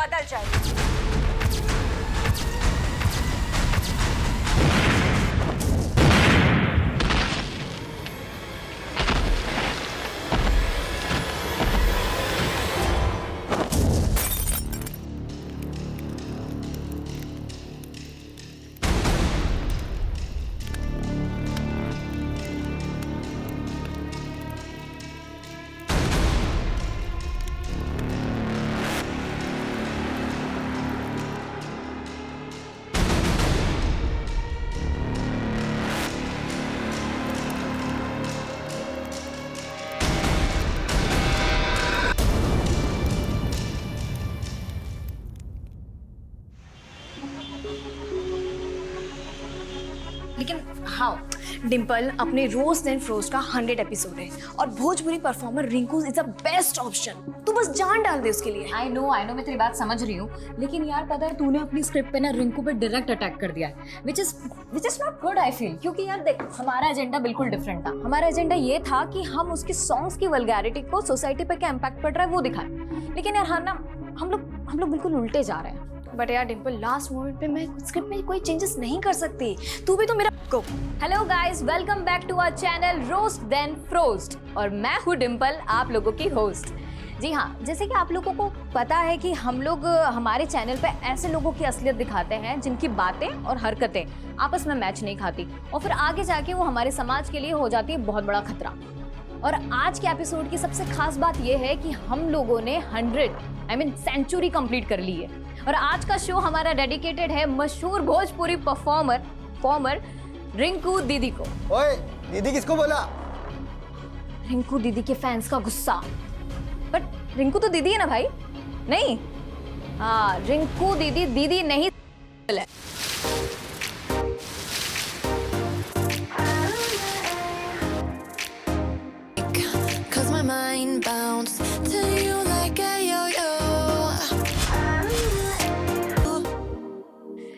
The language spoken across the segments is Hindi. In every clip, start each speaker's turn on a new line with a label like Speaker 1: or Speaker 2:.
Speaker 1: बदल जाएगी।
Speaker 2: लेकिन हाँ डिम्पल, अपने रोज एंड फ्रोज का 100 एपिसोड है और Bhojpuri performer Rinku is the best option. तू बस जान डाल दे उसके लिए।
Speaker 3: आई नो मैं तेरी बात समझ रही हूँ, लेकिन यार पता है तूने अपनी स्क्रिप्ट पे ना रिंकू पे डायरेक्ट अटैक कर दिया है, which is not good I feel. क्योंकि यार देख, हमारा एजेंडा बिल्कुल डिफरेंट था। हमारा एजेंडा ये था कि हम उसके सॉन्ग्स की वल्गैरिटी को सोसाइटी पे क्या इम्पैक्ट पड़ रहा है वो दिखाएं। लेकिन यार हाँ ना, हम लोग बिल्कुल उल्टे जा रहे हैं।
Speaker 2: बट यार डिम्पल, लास्ट मोमेंट पे मैं स्क्रिप्ट में कोई चेंजेस नहीं कर सकती। तू भी तो मेरा को।
Speaker 3: Hello guys, welcome back to our channel roast then frost और मैं हूँ डिम्पल, आप लोगों की होस्ट। जी हाँ, जैसे कि आप लोगों को पता है कि हम लोग हमारे चैनल पे ऐसे लोगों की असलियत दिखाते हैं जिनकी बातें और हरकतें आपस में मैच नहीं खाती और फिर आगे जाके वो हमारे समाज के लिए हो जाती है बहुत बड़ा खतरा। और आज के एपिसोड की सबसे खास बात यह है कि हम लोगों ने 100 सेंचुरी कंप्लीट कर ली है। और आज का शो हमारा डेडिकेटेड है मशहूर भोजपुरी परफॉर्मर रिंकू दीदी को।
Speaker 4: ओए, दीदी किसको बोला?
Speaker 3: रिंकू दीदी के फैंस का गुस्सा। बट रिंकू तो दीदी है ना भाई? नहीं, हाँ रिंकू दीदी नहीं है।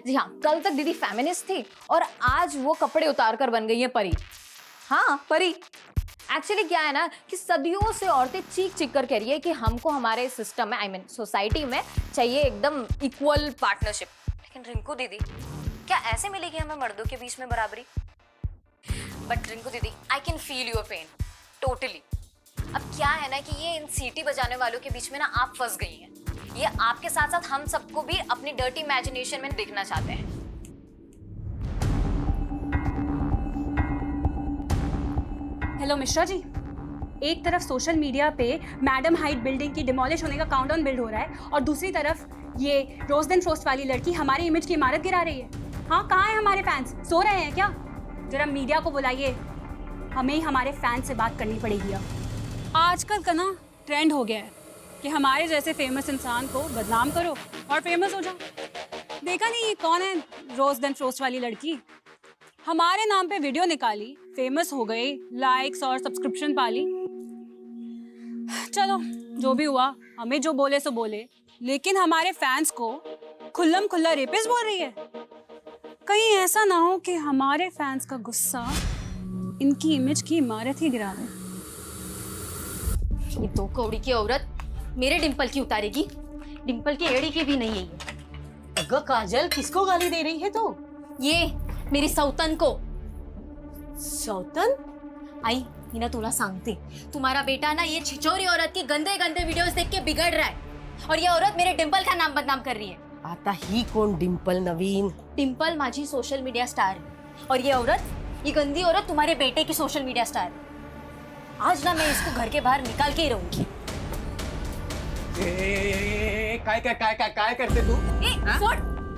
Speaker 3: जी हाँ, कल तक दीदी फेमिनिस्ट थी और आज वो कपड़े उतार कर बन गई है परी। हाँ परी। एक्चुअली क्या है ना कि सदियों से औरतें चीख कर कह रही है कि हमको हमारे सिस्टम में सोसाइटी में चाहिए एकदम इक्वल पार्टनरशिप। लेकिन रिंकू दीदी, क्या ऐसे मिलेगी हमें मर्दों के बीच में बराबरी? But Rinku didi, I can feel your pain totally. अब क्या है ना कि ये इन सीटी बजाने वालों के बीच में ना आप फंस गई हैं। ये आपके साथ साथ हम सबको भी अपनी डर्टी इमेजिनेशन में देखना चाहते हैं।
Speaker 5: हेलो मिश्रा जी, एक तरफ सोशल मीडिया पे मैडम हाइट बिल्डिंग की डिमोलिश होने का काउंटडाउन बिल्ड हो रहा है और दूसरी तरफ ये रोज देन फ्रोस्ट वाली लड़की हमारी इमेज की इमारत गिरा रही है। हाँ, कहाँ हैं हमारे फैंस? सो रहे हैं क्या? जरा मीडिया को बुलाइए, हमें ही हमारे फैंस से बात करनी पड़ेगी। अब आजकल का ना ट्रेंड हो गया है कि हमारे जैसे फेमस इंसान को बदनाम करो और फेमस हो जाओ। देखा नहीं ये कौन है रोज देन फ्रोस्ट वाली लड़की? हमारे नाम पे वीडियो निकाली, फेमस हो गई, लाइक्स और सब्सक्रिप्शन पाली। चलो जो भी हुआ, हमें जो बोले सो बोले, लेकिन हमारे फैंस को खुल्लम खुल्ला रेपिस्ट बोल रही है। कहीं ऐसा ना हो कि हमारे फैंस का गुस्सा इनकी इमेज की इमारत ही गिरा दे।
Speaker 3: ये दो कौड़ी की औरत मेरे डिंपल की उतारेगी? डिंपल की एड़ी की भी नहीं है ये।
Speaker 6: अगर काजल, किसको गाली दे रही है तो?
Speaker 3: ये मेरी सौतन को।
Speaker 6: सौतन?
Speaker 3: आई मीना, तुला सांगते, तुम्हारा बेटा ना ये छिचोरी औरत की गंदे गंदे वीडियोस देख के बिगड़ रहा है और ये औरत मेरे डिंपल का नाम बदनाम कर रही है।
Speaker 6: आता ही कौन डिंपल नवीन?
Speaker 3: डिंपल माझी सोशल मीडिया स्टार है और ये औरत, ये गंदी औरत तुम्हारे बेटे की सोशल मीडिया स्टार है। आज ना मैं इसको घर के बाहर निकाल के ही रहूंगी।
Speaker 4: काय करते तू?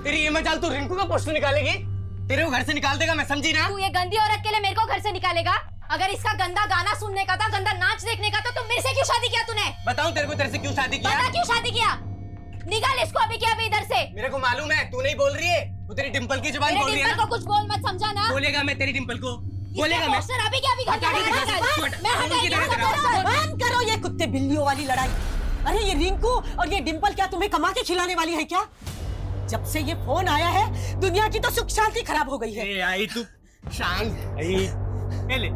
Speaker 4: तेरी ये मजाल तू रिंकू का पोस्टर निकालेगी? तेरे को घर से निकाल देगा, मैं समझी ना?
Speaker 3: तू ये गंदी औरत के लिए मेरे को घर से निकालेगा? अगर इसका गंदा गाना सुनने का था, गंदा नाच देखने का था, तो मेरे से क्यों शादी किया तूने?
Speaker 4: बताऊं तेरे को तेरे से क्यों शादी किया?
Speaker 3: बता क्यों शादी किया? निकाल इसको अभी क्या अभी इधर से।
Speaker 4: मेरे को मालूम है, तू नहीं बोल रही है, तू तेरी डिंपल की जुबान बोल रही है ना?
Speaker 3: को कुछ बोल मत, समझा ना?
Speaker 4: बोलेगा मैं तेरी डिंपल को, बोलेगा मैं।
Speaker 3: पोस्टर अभी क्या अभी घर
Speaker 6: बंद करो ये कुत्ते बिल्लियों वाली लड़ाई। अरे ये रिंकू और ये डिंपल क्या तुम्हें कमा के खिलाने वाली है क्या? जब से ये फोन आया है, दुनिया की तो सुख शांति खराब हो गई है।
Speaker 4: आई तू शांत ले।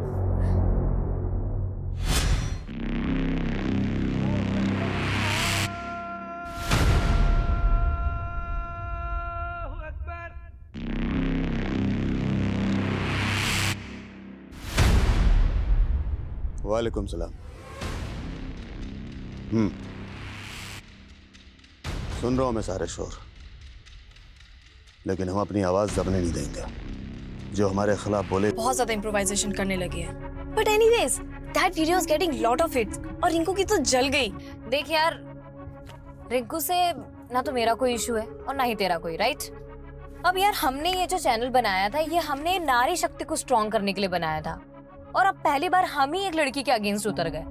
Speaker 1: वालेकुम सलाम। सुन रहा हूं मैं सारे शोर, लेकिन हम अपनी आवाज दबने नहीं देंगे। जो हमारे खिलाफ बोले
Speaker 2: बहुत ज्यादा इम्प्रोवाइजेशन करने लगी है। But anyways, that video is getting lot of hits और रिंकू की तो जल गई।
Speaker 3: देख यार, रिंकू से ना तो मेरा कोई इशू है और ना ही तेरा कोई, राइट? अब यार हमने ये जो चैनल बनाया था, ये हमने नारी शक्ति को स्ट्रॉन्ग करने के लिए बनाया था, और अब पहली बार हम ही एक लड़की के अगेंस्ट उतर गए।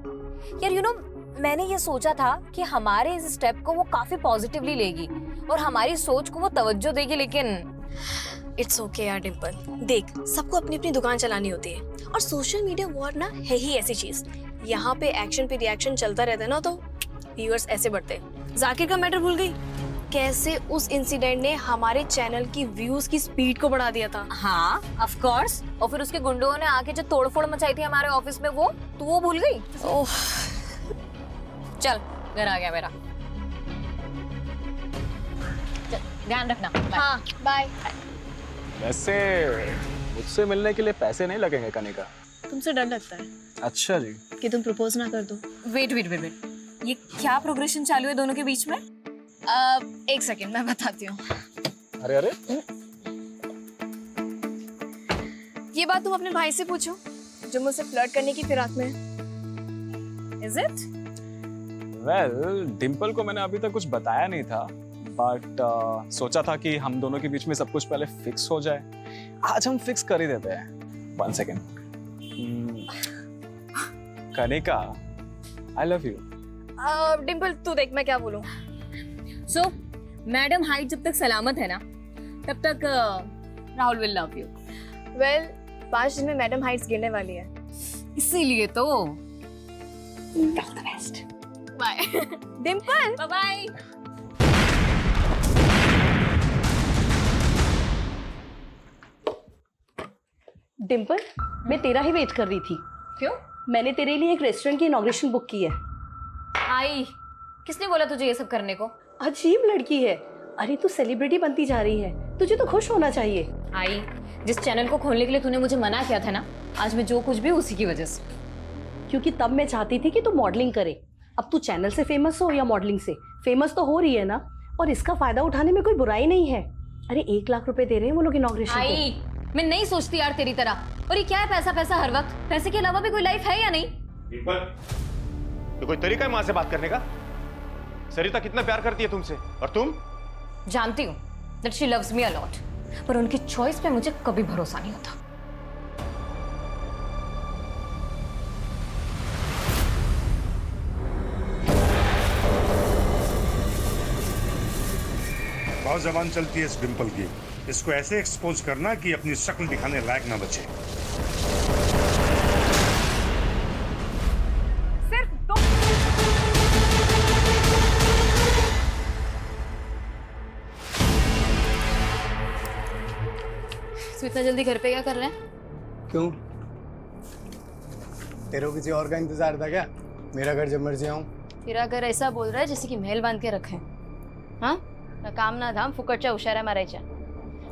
Speaker 3: यार यू नो, मैंने ये सोचा था कि हमारे इस स्टेप को वो काफी पॉजिटिवली लेगी और हमारी सोच को वो तवज्जो देगी, लेकिन
Speaker 2: इट्स ओके यार डिम्पल, देख सबको अपनी अपनी दुकान चलानी होती है और सोशल मीडिया वॉर ना है ही ऐसी चीज। यहाँ पे एक्शन पे रिएक्शन चलता रहता है ना, तो व्यूअर्स ऐसे बढ़ते हैं। जाकिर का मैटर भूल गई? कैसे उस इंसिडेंट ने हमारे चैनल की व्यूज की स्पीड को बढ़ा दिया था।
Speaker 3: हाँ ऑफ कोर्स, और फिर उसके गुंडों ने आके जो तोड़फोड़ मचाई थी हमारे ऑफिस में, वो तू वो भूल गई?
Speaker 2: ओह,
Speaker 3: चल घर आ गया मेरा, चल ध्यान रखना।
Speaker 2: हाँ बाय।
Speaker 7: वैसे मुझसे मिलने के लिए पैसे नहीं लगेंगे कनिका?
Speaker 2: तुमसे डर लगता है
Speaker 7: अच्छा जी।
Speaker 2: कि तुम प्रपोज ना कर दो?
Speaker 3: वेट वेट वेट वेट, ये क्या प्रोग्रेशन चालू है दोनों के बीच में?
Speaker 2: एक सेकेंड मैं बताती हूँ।
Speaker 7: अरे अरे,
Speaker 2: ये बात तुम अपने भाई से पूछो जो मुझसे फ्लर्ट करने की फिराक में है।
Speaker 3: Is it?
Speaker 7: वेल डिम्पल को मैंने अभी तक कुछ बताया नहीं था, बट सोचा था कि हम दोनों के बीच में सब कुछ पहले फिक्स हो जाए। आज हम फिक्स कर ही देते हैं। 1 second. Kanika, I love you.
Speaker 2: Dimple तू देख मैं क्या बोलूं।
Speaker 3: सो मैडम हाइट जब तक सलामत है ना, तब तक Rahul will love you.
Speaker 2: Well 5 दिन में मैडम हाइट्स गिरने वाली है,
Speaker 3: इसीलिए तो
Speaker 2: bye. Dimple
Speaker 3: bye bye.
Speaker 8: Dimple, मैं तेरा ही वेट कर रही थी।
Speaker 3: क्यों?
Speaker 8: मैंने तेरे लिए एक रेस्टोरेंट की इनॉग्रेशन बुक की है।
Speaker 3: आई, किसने बोला तुझे ये सब करने को?
Speaker 8: अजीब लड़की है। अरे तू सेलिब्रिटी बनती जा रही है, तुझे तो खुश होना चाहिए।
Speaker 3: आई, जिस चैनल को खोलने के लिए तूने मुझे मना किया था ना, आज मैं जो कुछ भी उसी की वजह से।
Speaker 8: क्योंकि तब मैं चाहती थी कि तू मॉडलिंग करे। अब तू चैनल से फेमस हो या मॉडलिंग से, फेमस तो हो रही है ना, और इसका फायदा उठाने में कोई बुराई नहीं है। अरे 1 लाख रुपए दे रहे हैं वो लोग इनॉग्रेशन के।
Speaker 3: आई, मैं नहीं सोचती यार तेरी तरह। और ये क्या है पैसा पैसा हर वक्त? पैसे के अलावा भी कोई लाइफ है या नहीं?
Speaker 1: तो कोई तरीका है माँ से बात करने का? सरिता कितना प्यार करती है तुमसे, और तुम?
Speaker 3: जानती हूँ that she loves me a lot, पर उनकी चॉइस पे मुझे कभी भरोसा नहीं होता।
Speaker 9: बहुत जबान चलती है इस डिम्पल की। इसको ऐसे एक्सपोज करना कि अपनी शक्ल दिखाने लायक ना बचे।
Speaker 5: सिर्फ 2
Speaker 2: तू इतना जल्दी घर पे क्या कर रहे हैं?
Speaker 4: क्यों? तेरे को किसी और का इंतजार था क्या? मेरा घर जब मर्जी आऊं।
Speaker 2: तेरा घर ऐसा बोल रहा है जैसे कि महल बांध के रखे। हाँ, ना काम ना धाम, फुकटच्या उशाऱ्या मारायच्या।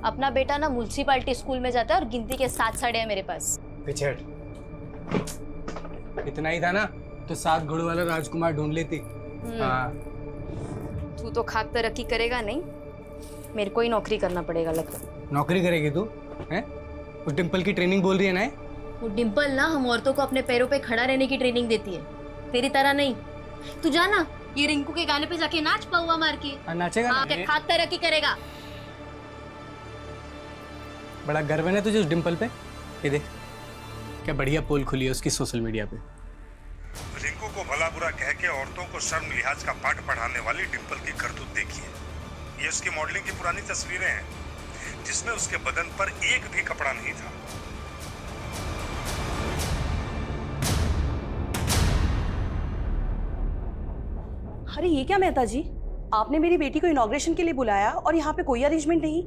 Speaker 2: अपना बेटा ना म्युनिसिपालिटी स्कूल में जाता है और गिनती के 7 साड़े हैं मेरे पास।
Speaker 4: पिछड़। इतना ही था ना तो 7 घोड़ों वाला राजकुमार ढूंढ लेती। हाँ।
Speaker 2: तू तो खाक तरक्की करेगा नहीं, मेरे को ही नौकरी करना पड़ेगा लगता।
Speaker 4: नौकरी करेगी तू? हैं? उस डिम्पल की ट्रेनिंग बोल रही है ना?
Speaker 2: वो डिम्पल ना हम औरतों को अपने पैरों पे खड़ा रहने की ट्रेनिंग देती है, तेरी तरह नहीं। तू जाना ये रिंकू के गाने पे जाके नाच पौवा मार के।
Speaker 4: नाचेगा ना?
Speaker 2: क्या खाक तरक्की करेगा?
Speaker 4: बड़ा गर्व है ना तुझे उस डिम्पल पे? ये देख क्या बढ़िया पोल खुली है उसकी सोशल मीडिया पे।
Speaker 9: रिंकू को भला बुरा कह के औरतों को शर्म लिहाज का पाठ पढ़ाने वाली डिम्पल की करतूत देखिए। ये उसकी मॉडलिंग की पुरानी तस्वीरें हैं जिसमें उसके बदन पर एक भी कपड़ा नहीं था।
Speaker 8: अरे ये क्या मेहता जी, आपने मेरी बेटी को इनॉग्रेशन के लिए बुलाया और यहाँ पे कोई अरेंजमेंट नहीं।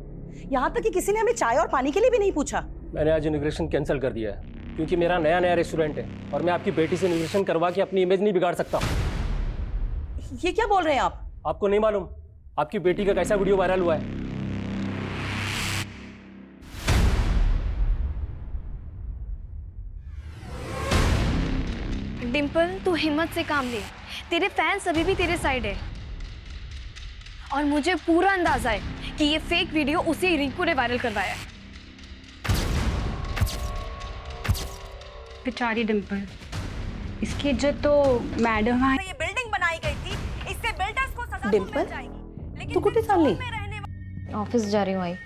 Speaker 8: यहाँ तक कि किसी ने हमें चाय और पानी के लिए भी नहीं पूछा।
Speaker 10: मैंने आज इनॉग्रेशन कैंसिल कर दिया है क्योंकि मेरा नया रेस्टोरेंट है और मैं आपकी बेटी से इनॉग्रेशन करवा के अपनी इमेज नहीं बिगाड़ सकता।
Speaker 8: ये क्या बोल रहे हैं आप?
Speaker 10: आपको नहीं मालूम आपकी बेटी का कैसा वीडियो वायरल हुआ है?
Speaker 2: डिम्पल तू हिम्मत से काम ले, तेरे फैंस अभी भी तेरे साइड है और मुझे पूरा अंदाजा है कि ये फेक वीडियो उसी रिंकू ने वायरल करवाया है।
Speaker 5: बेचारी डिम्पल, इसकी इज्जत तो मैडम है।
Speaker 6: ये बिल्डिंग बनाई गई थी, इससे बिल्डर्स को सजा
Speaker 8: डिम्पल,
Speaker 6: मिल जाएगी। लेकिन
Speaker 8: तू कुठे चालली?
Speaker 3: ऑफिस जा रही हूँ आई।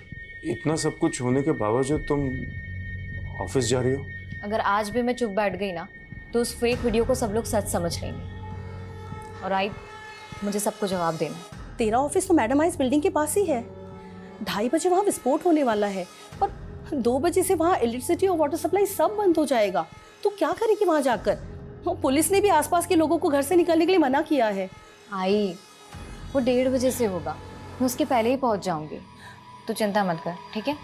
Speaker 11: इतना सब कुछ होने के बावजूद तुम ऑफिस जा रही हो?
Speaker 3: अगर आज भी मैं चुप बैठ गई ना तो उस फेक वीडियो को सब लोग सच समझ लेंगे। और आई, मुझे सबको जवाब देना।
Speaker 8: तेरा ऑफिस तो मैडम हाइस बिल्डिंग के पास ही है। 2:30 बजे वहाँ विस्फोट होने वाला है और 2 बजे से वहाँ इलेक्ट्रिसिटी और वाटर सप्लाई सब बंद हो जाएगा। तो क्या करेगी वहाँ जाकर? पुलिस ने भी आसपास के लोगों को घर से निकलने के लिए मना किया है।
Speaker 3: आई, वो 1:30 बजे से होगा, मैं उसके पहले ही पहुँच जाऊँगी। तो चिंता मत कर, ठीक है?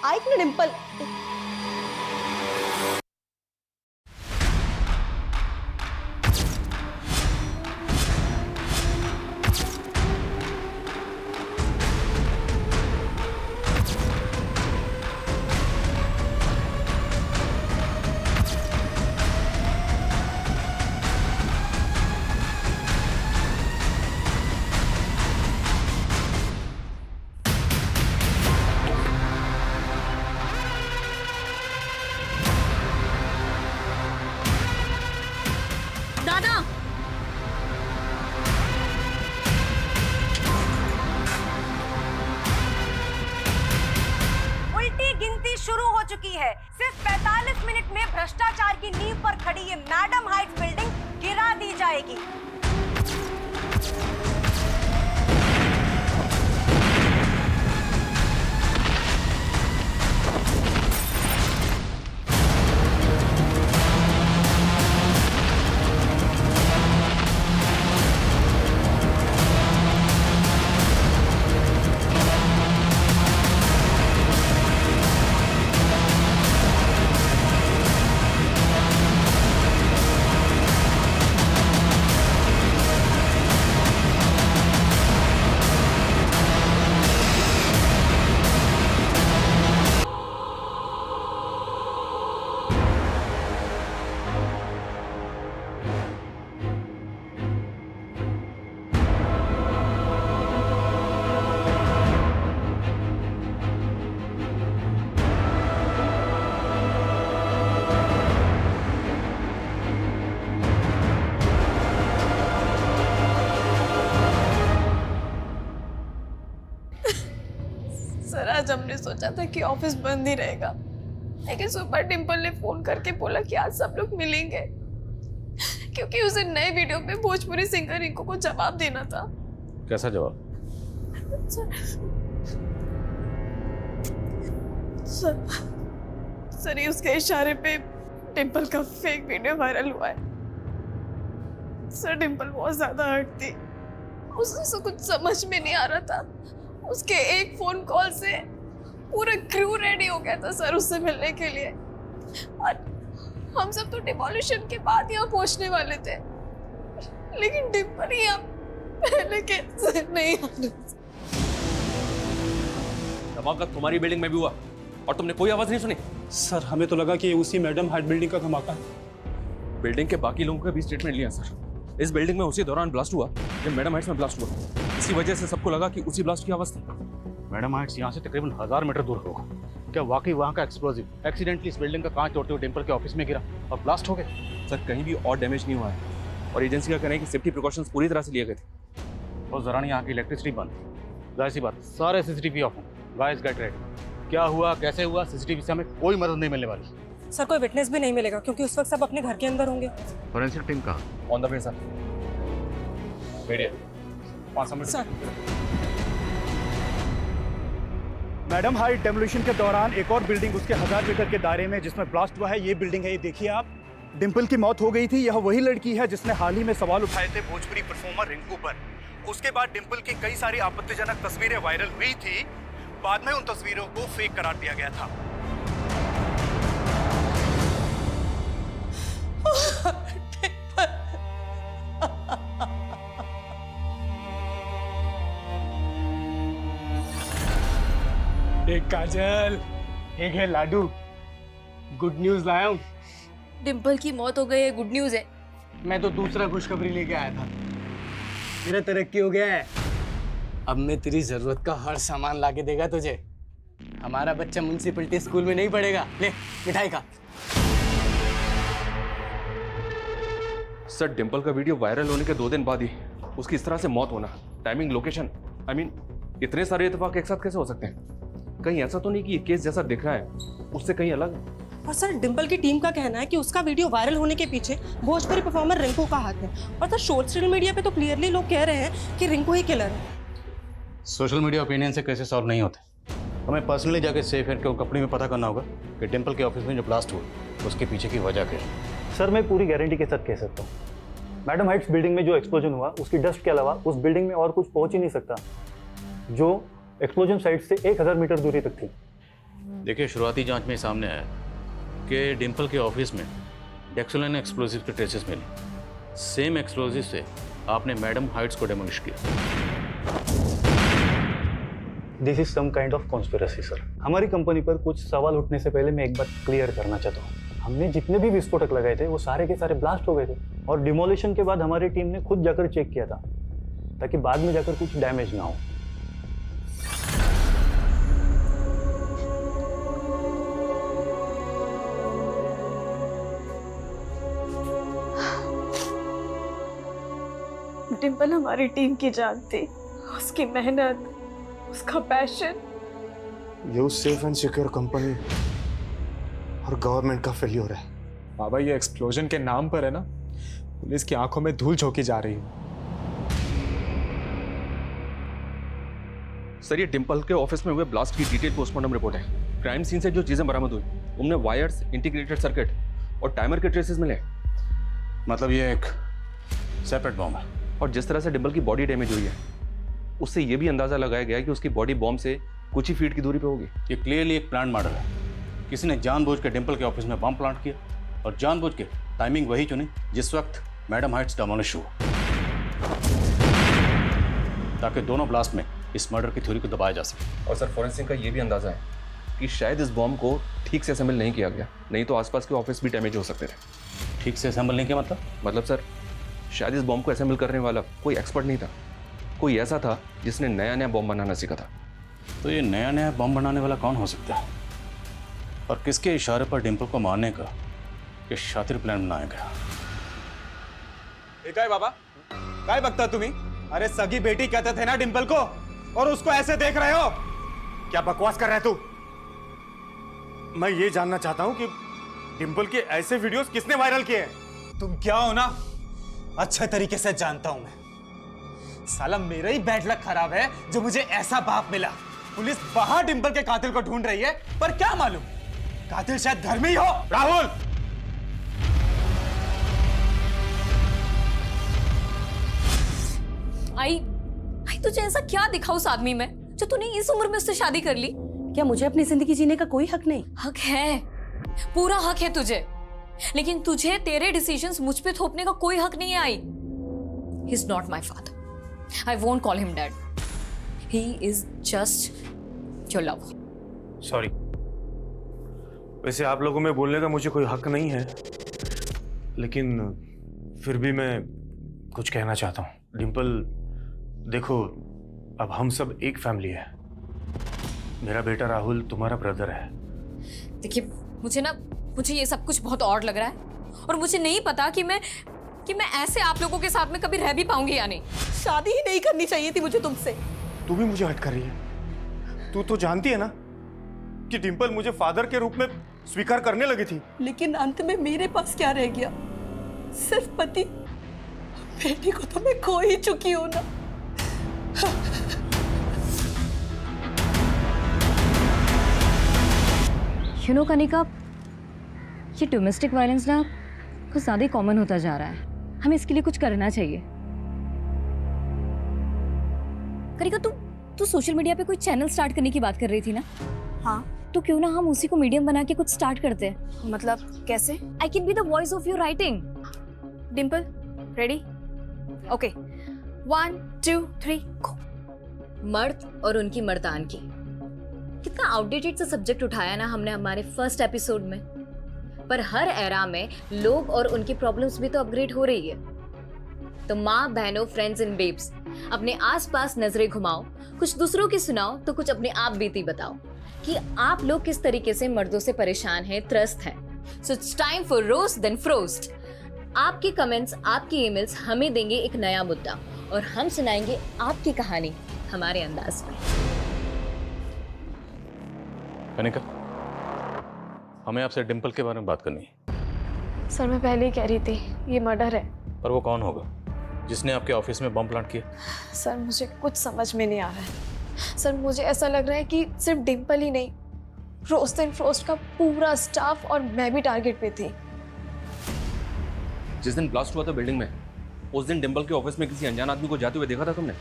Speaker 8: आई ना डिम्पल,
Speaker 6: दादा, उल्टी गिनती शुरू हो चुकी है। सिर्फ 45 मिनट में भ्रष्टाचार की नींव पर खड़ी ये मैडम हाइट्स बिल्डिंग गिरा दी जाएगी।
Speaker 2: सर, आज हमने सोचा था कि ऑफिस बंद ही रहेगा, लेकिन सुपर डिम्पल ने फोन करके बोला कि आज सब लोग मिलेंगे क्योंकि उसे नए वीडियो पे भोजपुरी सिंगर रिंकू को जवाब देना था।
Speaker 11: कैसा जवाब?
Speaker 2: सर, ये उसके इशारे पे डिम्पल का फेक वीडियो वायरल हुआ है। सर, डिम्पल बहुत ज्यादा हर्ट थी, उसे कुछ समझ में नहीं आ रहा था। उसके एक फोन कॉल से पूरा क्रू रेडी हो गया था सर उससे मिलने के लिए, और हम सब तो डिमोलिशन के बाद यहाँ पहुँचने वाले थे, लेकिन डिम्पल यहाँ पहले कैसे नहीं आ रहा।
Speaker 12: धमाका तुम्हारी बिल्डिंग में भी हुआ और तुमने कोई आवाज नहीं सुनी?
Speaker 13: सर, हमें तो लगा कि उसी मैडम हाइट बिल्डिंग का धमाका है।
Speaker 12: बिल्डिंग के बाकी लोगों का भी स्टेटमेंट लिया सर। इस बिल्डिंग में उसी दौरान ब्लास्ट हुआ जब मैडम हाइट्स में ब्लास्ट हुआ। इसी वजह से सबको लगा कि उसी ब्लास्ट की आवाज थी।
Speaker 14: मैडम हाइट्स यहाँ से तकरीबन 1000 मीटर दूर होगा। क्या वाकई वहाँ का एक्सप्लोजिव एक्सीडेंटली इस बिल्डिंग का कांच तोड़ते हुए डिम्पल के ऑफिस में गिरा और ब्लास्ट हो गए?
Speaker 12: सर, कहीं भी और डैमेज नहीं हुआ है और एजेंसी का कहना है कि सेफ्टी प्रिकॉशंस पूरी तरह से लिए गए थे।
Speaker 14: और जरा यहाँ की इलेक्ट्रिसिटी बंद, जाहिर सी बात सारे सीसीटीवी ऑफ हैं। Guys get ready. क्या हुआ, कैसे हुआ, सीसीटीवी से हमें कोई मदद नहीं मिलने वाली।
Speaker 6: सर, कोई विटनेस भी नहीं मिलेगा क्योंकि उस वक्त सब अपने घर के अंदर होंगे।
Speaker 14: फोरेंसिक टीम कहाँ?
Speaker 12: On the way sir.
Speaker 14: Media 5 minute
Speaker 6: sir,
Speaker 13: madam height demolition के दौरान एक और बिल्डिंग उसके 1000 मीटर के दायरे में जिसमें ब्लास्ट हुआ है, ये बिल्डिंग है, ये देखिए आप। डिम्पल की मौत हो गई थी। यह वही लड़की है जिसने हाल ही में सवाल उठाए थे भोजपुरी परफॉर्मर रिंकू पर। उसके बाद डिम्पल की कई सारी आपत्तिजनक तस्वीरें वायरल हुई थी। बाद में उन तस्वीरों को फेक करार दिया गया था।
Speaker 10: एक काजल, एक है लाडू। गुड न्यूज लाया हूँ।
Speaker 2: डिम्पल की मौत हो गई है, गुड न्यूज है।
Speaker 4: मैं तो दूसरा खुशखबरी लेके आया था। मेरा तरक्की हो गया है, अब मैं तेरी जरूरत का हर सामान लाके देगा तुझे। हमारा बच्चा म्युनिसिपैलिटी स्कूल में नहीं पढ़ेगा। ले मिठाई खा।
Speaker 12: सर डिम्पल का वीडियो वायरल होने के 2 दिन बाद ही उसकी इस तरह से मौत होना, टाइमिंग, लोकेशन, आई मीन इतने सारे इत्तेफाक एक साथ कैसे हो सकते हैं? कहीं ऐसा तो नहीं कि ये केस जैसा दिख रहा है उससे कहीं अलग है?
Speaker 6: और सर डिम्पल की टीम का कहना है कि उसका वीडियो वायरल होने के पीछे भोजपुरी परफॉर्मर रिंकू का हाथ है। और सर सोशल मीडिया पे तो क्लियरली लोग कह रहे हैं कि रिंकू ही किलर है।
Speaker 14: सोशल मीडिया ओपिनियन से कैसे सॉल्व नहीं होते। हमें पर्सनली जाके सेफ एयर के कंपनी में पता करना होगा कि डिम्पल के ऑफिस में जो ब्लास्ट हुआ उसके पीछे की वजह क्या है।
Speaker 13: सर मैं पूरी गारंटी के साथ कह सकता हूँ, मैडम हाइट्स बिल्डिंग में जो एक्सप्लोजन हुआ उसकी डस्ट के अलावा उस बिल्डिंग में और कुछ पहुंच ही नहीं सकता, जो एक्सप्लोजन साइट से 1000 मीटर दूरी तक थी।
Speaker 14: देखिए, शुरुआती जांच में सामने आया कि डिम्पल के ऑफिस में डेक्सोलाइन एक्सप्लोजिव के ट्रेसेस मिले। सेम एक्सप्लोजिव से आपने मैडम हाइट्स को डेमोलिश किया।
Speaker 13: This is some kind of conspiracy sir. हमारी कंपनी पर कुछ सवाल उठने से पहले मैं एक बात क्लियर करना चाहता हूँ। हमने जितने भी विस्फोटक लगाए थे वो सारे के सारे ब्लास्ट हो गए थे, और डिमोलिशन के बाद हमारी टीम ने खुद जाकर चेक किया था ताकि बाद में जाकर कुछ डैमेज ना हो।
Speaker 15: डिम्पल हमारी टीम की जान थी, उसकी मेहनत, उसका पैशन।
Speaker 11: ये सेफ एंड सिक्योर कंपनी और गवर्नमेंट का फेल्योर है।
Speaker 7: बाबा ये एक्सप्लोजन के नाम पर है ना, पुलिस की आंखों में धूल झोंकी जा रही है।
Speaker 12: सर ये डिम्पल के ऑफिस में हुए ब्लास्ट की डिटेल पोस्टमार्टम रिपोर्ट है। क्राइम सीन से जो चीजें बरामद हुई उनमें वायर्स, इंटीग्रेटेड सर्किट और टाइमर के ट्रेसेस मिले।
Speaker 14: मतलब ये एक सेपरेट बॉम्ब है।
Speaker 12: और जिस तरह से डिम्पल की बॉडी डैमेज हुई है उससे ये भी अंदाजा लगाया गया है कि उसकी बॉडी बॉम्ब से कुछ ही फीट की दूरी पे होगी।
Speaker 14: ये क्लियरली एक प्लान मर्डर है। किसी ने जानबूझ के डिम्पल के ऑफिस में बम प्लांट किया और जानबूझ के टाइमिंग वही चुनी जिस वक्त मैडम हाइट्स डेमोलिश हुआ, ताकि दोनों ब्लास्ट में इस मर्डर की थ्योरी को दबाया जा सके।
Speaker 12: और सर फॉरेंसिक का ये भी अंदाजा है कि शायद इस बॉम्ब को ठीक से असेंबल नहीं किया गया, नहीं तो आसपास के ऑफिस भी डैमेज हो सकते थे।
Speaker 14: ठीक से असेंबल नहीं किया मतलब
Speaker 12: सर शायद इस बॉम्ब को असेंबल करने वाला कोई एक्सपर्ट नहीं था, कोई ऐसा था जिसने नया नया बॉम्ब बनाना सीखा था।
Speaker 14: तो ये नया नया बम बनाने वाला कौन हो सकता है, और किसके इशारे पर डिम्पल को मारने का ये शातिर प्लान बनाया गया?
Speaker 7: काय बाबा, काय बघता तुम्ही? अरे सगी बेटी कहते थे ना डिम्पल को, और उसको ऐसे देख रहे हो?
Speaker 1: क्या बकवास कर रहा है तू? मैं ये जानना चाहता हूं कि डिम्पल के ऐसे वीडियोस किसने वायरल किए हैं?
Speaker 7: तुम क्या हो ना अच्छे तरीके से जानता हूं मैं। साला मेरा ही बैड लक खराब है जो मुझे ऐसा बाप मिला। पुलिस बाहर डिम्पल के कातिल को ढूंढ रही है, पर क्या मालूम कातिल शायद घर में ही हो।
Speaker 1: राहुल,
Speaker 2: आई तुझे ऐसा क्या दिखा उस आदमी में जो तूने इस उम्र में उससे शादी कर ली?
Speaker 8: क्या मुझे अपनी जिंदगी जीने का कोई हक नहीं?
Speaker 2: हक है, पूरा हक है तुझे, लेकिन तुझे तेरे डिसीजंस मुझ पे थोपने का कोई हक नहीं है। I he is not my father, I won't call him dad, he is just your lover.
Speaker 11: Sorry, वैसे आप लोगों में बोलने का मुझे कोई हक नहीं है, लेकिन फिर भी मैं कुछ कहना चाहता हूँ। डिम्पल देखो, अब हम सब एक फैमिली है। मेरा बेटा राहुल तुम्हारा ब्रदर है।
Speaker 2: देखिए मुझे ये सब कुछ बहुत ऑड लग रहा है, और मुझे नहीं पता कि मैं ऐसे आप लोगों के साथ में कभी रह भी पाऊंगी या नहीं।
Speaker 6: शादी ही नहीं करनी चाहिए थी मुझे तुमसे।
Speaker 1: तू भी मुझे हट कर रही है। तू तो जानती है ना कि डिम्पल मुझे फादर के रूप में स्वीकार करने लगी थी।
Speaker 6: लेकिन अंत में मेरे पास क्या रह गया? सिर्फ पति। बेटी को तो मैं खो ही चुकी हूं ना।
Speaker 3: कनिका, ये डोमेस्टिक वायलेंस ना कुछ ज्यादा कॉमन होता जा रहा है। हमें इसके लिए कुछ करना चाहिए। कनिका, तू सोशल मीडिया पे कोई चैनल स्टार्ट करने की बात कर रही थी ना?
Speaker 2: हाँ,
Speaker 3: तो क्यों ना हम उसी को मीडियम बना के कुछ स्टार्ट करते हैं?
Speaker 2: मतलब कैसे?
Speaker 3: I can be the voice of your writing.
Speaker 2: Dimple, ready? Okay, 1 2 3 गो।
Speaker 3: मर्द और उनकी मर्दानगी, कितना आउटडेटेड सा सब्जेक्ट उठाया ना हमने हमारे फर्स्ट एपिसोड में। पर हर एरा में लोग और उनकी प्रॉब्लम्स भी तो अपग्रेड हो रही है। तो माँ बहनों, फ्रेंड्स एंड बेब्स, अपने आसपास नजरें घुमाओ, कुछ दूसरों की सुनाओ तो कुछ अपने आप बीती बताओ कि आप लोग किस तरीके से मर्दों से परेशान हैं, त्रस्त हैं। So it's time for roast then frost. आपके कमेंट्स, आपकी ईमेल्स हमें देंगे एक नया मुद्दा और हम सुनाएंगे आपकी कहानी हमारे अंदाज में।
Speaker 14: कनिका, हमें आपसे डिंपल के बारे में बात करनी है।
Speaker 15: सर मैं पहले ही कह रही थी, ये मर्डर है।
Speaker 14: पर वो कौन होगा जिसने आपके ऑफिस में बम प्लांट किया?
Speaker 15: सर मुझे कुछ समझ में नहीं आ रहा है। सर मुझे ऐसा लग रहा है कि सिर्फ डिंपल ही नहीं, रोस्ट एंड फ्रोस्ट का पूरा स्टाफ और मैं भी टारगेट पे थी।
Speaker 12: जिस दिन ब्लास्ट हुआ था बिल्डिंग में, उस दिन डिंपल के ऑफिस में किसी अनजान आदमी को जाते हुए देखा था तुमने?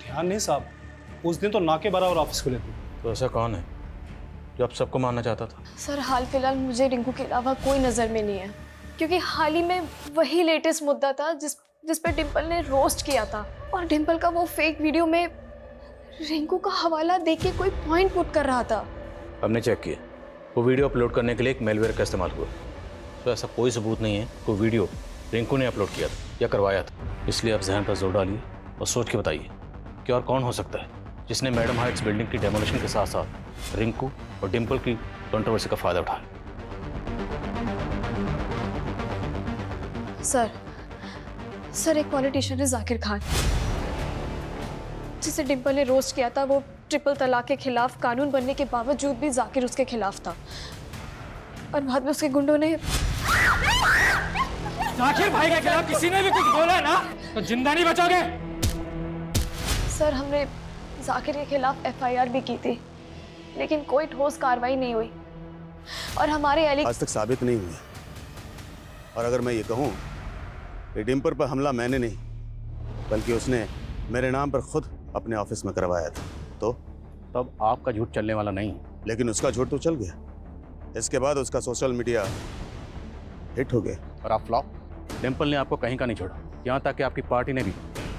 Speaker 13: ध्यान नहीं साहब, उस दिन तो ना के बराबर ऑफिस खुले थे।
Speaker 14: तो ऐसा कौन है जो आप सबको मारना चाहता था?
Speaker 15: सर हाल फिलहाल मुझे रिंकू के अलावा कोई नज़र में नहीं है, क्योंकि हाल ही में वही लेटेस्ट मुद्दा था जिस पर डिंपल ने रोस्ट किया था। और डिंपल का वो फेक वीडियो में रिंकू का हवाला देख के कोई पॉइंट पुट कर रहा था।
Speaker 14: हमने चेक किया, वो वीडियो अपलोड करने के लिए एक मेलवेयर का इस्तेमाल हुआ। तो ऐसा कोई सबूत नहीं है वो वीडियो रिंकू ने अपलोड किया था या करवाया था। इसलिए आप जहन पर जोर डालिए और सोच के बताइए कि और कौन हो सकता है जिसने मैडम हाइट्स बिल्डिंग की डेमोलिशन के साथ साथ रिंकू और डिंपल की कंट्रोवर्सी का फायदा उठाया।
Speaker 15: सर एक पॉलिटिशियन है जाकिर खान, जिसे डिंपल ने रोस्ट किया था। वो ट्रिपल तलाक के खिलाफ कानून बनने के बावजूद भी जाकिर उसके खिलाफ था, और बाद में उसके गुंडों ने
Speaker 10: जाकिर भाई के खिलाफ किसी ने भी कुछ बोला ना तो जिंदा नहीं बचोगे।
Speaker 15: सर हमने जाकिर के खिलाफ एफआईआर भी की थी, लेकिन कोई ठोस कार्रवाई नहीं हुई और हमारे
Speaker 16: आज तक साबित नहीं हुई। और अगर मैं ये कहूँ कि डिंपल पर हमला मैंने नहीं बल्कि उसने मेरे नाम पर खुद अपने ऑफिस में करवाया था, तो
Speaker 14: तब आपका झूठ चलने वाला नहीं।
Speaker 16: लेकिन उसका झूठ तो चल गया। इसके बाद उसका सोशल मीडिया हिट हो गया
Speaker 14: और आप फ्लॉप। डिंपल ने आपको कहीं का नहीं छोड़ा, यहाँ तक कि आपकी पार्टी ने भी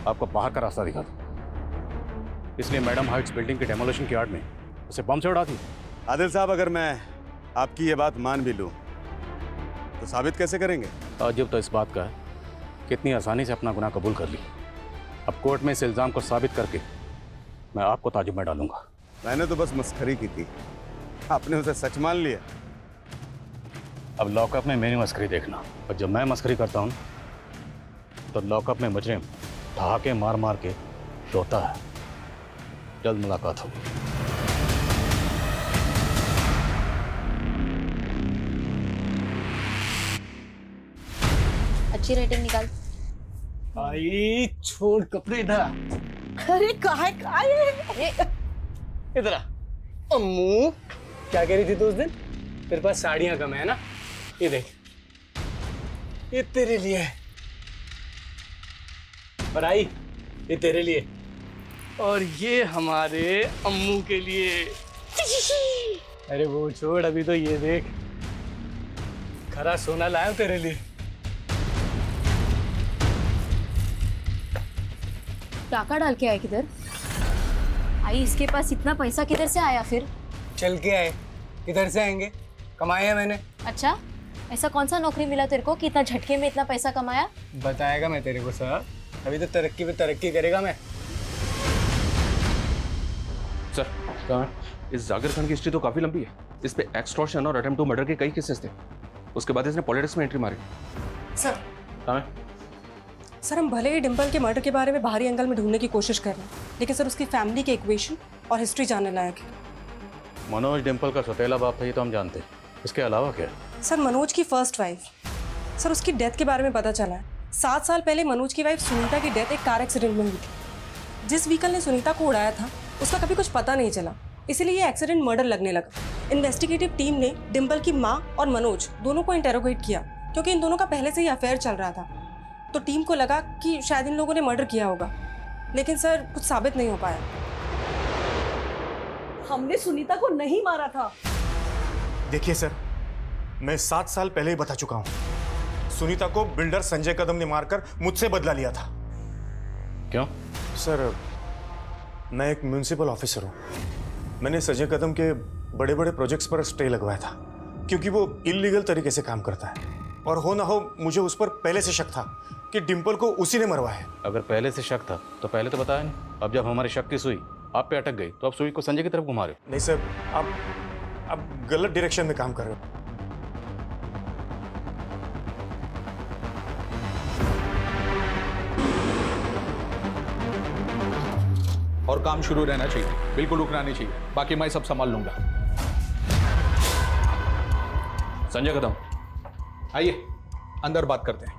Speaker 14: आपको बाहर का रास्ता दिखा था। इसलिए मैडम हाइट्स बिल्डिंग के डेमोलिशन की आड़ में उसे बम से उड़ा दी।
Speaker 16: आदिल साहब, अगर मैं आपकी ये बात मान भी लूँ तो साबित कैसे करेंगे?
Speaker 14: ताज्जुब तो इस बात का है कितनी आसानी से अपना गुनाह कबूल कर ली। अब कोर्ट में इस इल्ज़ाम को साबित करके मैं आपको ताज्जुब में डालूंगा।
Speaker 16: मैंने तो बस मस्खरी की थी, आपने उसे सच मान लिया।
Speaker 14: अब लॉकअप में मेरी मस्करी देखना, और जब मैं मस्करी करता हूँ तो लॉकअप में मुजरिम ठहाके मार मार के रोता है। जल्द मुलाकात होगी।
Speaker 3: अच्छी रेटिंग निकाल।
Speaker 4: भाई छोड़ कपड़े इधर।
Speaker 6: अरे काहे काहे
Speaker 4: इधर आ। अम्मू क्या कह रही थी तू उस दिन? तेरे पास साड़ियां कम है ना? ये देख, ये तेरे लिए है। और आई, ये तेरे लिए, और ये हमारे अम्मू के लिए। अरे वो छोड़, अभी तो ये देख, खरा सोना लाया हूं तेरे लिए।
Speaker 3: टाका डाल के आए किधर? आई इसके पास इतना पैसा किधर से आया फिर?
Speaker 4: चल के आए। किधर से आएंगे? कमाया मैंने।
Speaker 3: अच्छा, ऐसा कौन सा नौकरी मिला तेरे को कि इतना झटके में इतना पैसा कमाया?
Speaker 4: बताएगा मैं तेरे को सर, अभी तो तरक्की पे तरक्की करेगा मैं।
Speaker 12: सर कहाँ? इस जाकिर खान की हिस्ट्री तो काफी लंबी है। इस पे एक्सटॉर्शन और अटेम्प्ट टू मर्डर के कई केसेस थे। उसके बाद इसने पॉलिटिक्स में एंट्री मारी।
Speaker 17: सर
Speaker 12: कहाँ?
Speaker 17: सर हम भले ही डिंपल के मर्डर के बारे में बाहरी एंगल में ढूंढने की कोशिश कर रहे हैं, लेकिन सर उसकी फैमिली के इक्वेशन और हिस्ट्री जानने लायक है।
Speaker 14: मनोज डिंपल का सौतेला बाप था, ये तो हम जानते हैं। इसके अलावा क्या?
Speaker 17: सर मनोज की फर्स्ट वाइफ, सर उसकी डेथ के बारे में पता चला है। 7 साल पहले मनोज की वाइफ सुनीता की डेथ एक कार एक्सीडेंट में हुई थी। जिस व्हीकल ने सुनीता को उड़ाया था उसका कभी कुछ पता नहीं चला, इसीलिए ये एक्सीडेंट मर्डर लगने लगा। इन्वेस्टिगेटिव टीम ने डिंपल की माँ और मनोज दोनों को इंटेरोगेट किया, क्योंकि इन दोनों का पहले से ही अफेयर चल रहा था। तो टीम को लगा कि शायद इन लोगों ने मर्डर किया होगा, लेकिन सर कुछ साबित नहीं हो पाया।
Speaker 8: हमने सुनीता को नहीं मारा था।
Speaker 1: देखिए सर, मैं 7 साल पहले ही बता चुका हूं। सुनीता को बिल्डर संजय कदम ने मारकर मुझसे बदला लिया था।
Speaker 14: क्यों?
Speaker 1: सर, मैं एक म्युनिसिपल ऑफिसर हूं। मैंने संजय कदम के बड़े बड़े प्रोजेक्ट्स पर स्टे लगवाया था, क्योंकि वो इलीगल तरीके से काम करता है, और हो ना हो मुझे उस पर पहले से शक था कि डिम्पल को उसी ने मरवाया है।
Speaker 14: अगर पहले से शक था तो पहले तो बताया नहीं। अब जब हमारे शक की सुई आप पे अटक गई तो आप सुई को संजय की तरफ घुमा रहे हो।
Speaker 1: नहीं सर, आप गलत डायरेक्शन में काम कर रहे हो।
Speaker 18: और काम शुरू रहना चाहिए, बिल्कुल रुकना नहीं चाहिए। बाकी मैं सब संभाल लूंगा।
Speaker 12: संजय कदम,
Speaker 18: आइए अंदर बात करते हैं।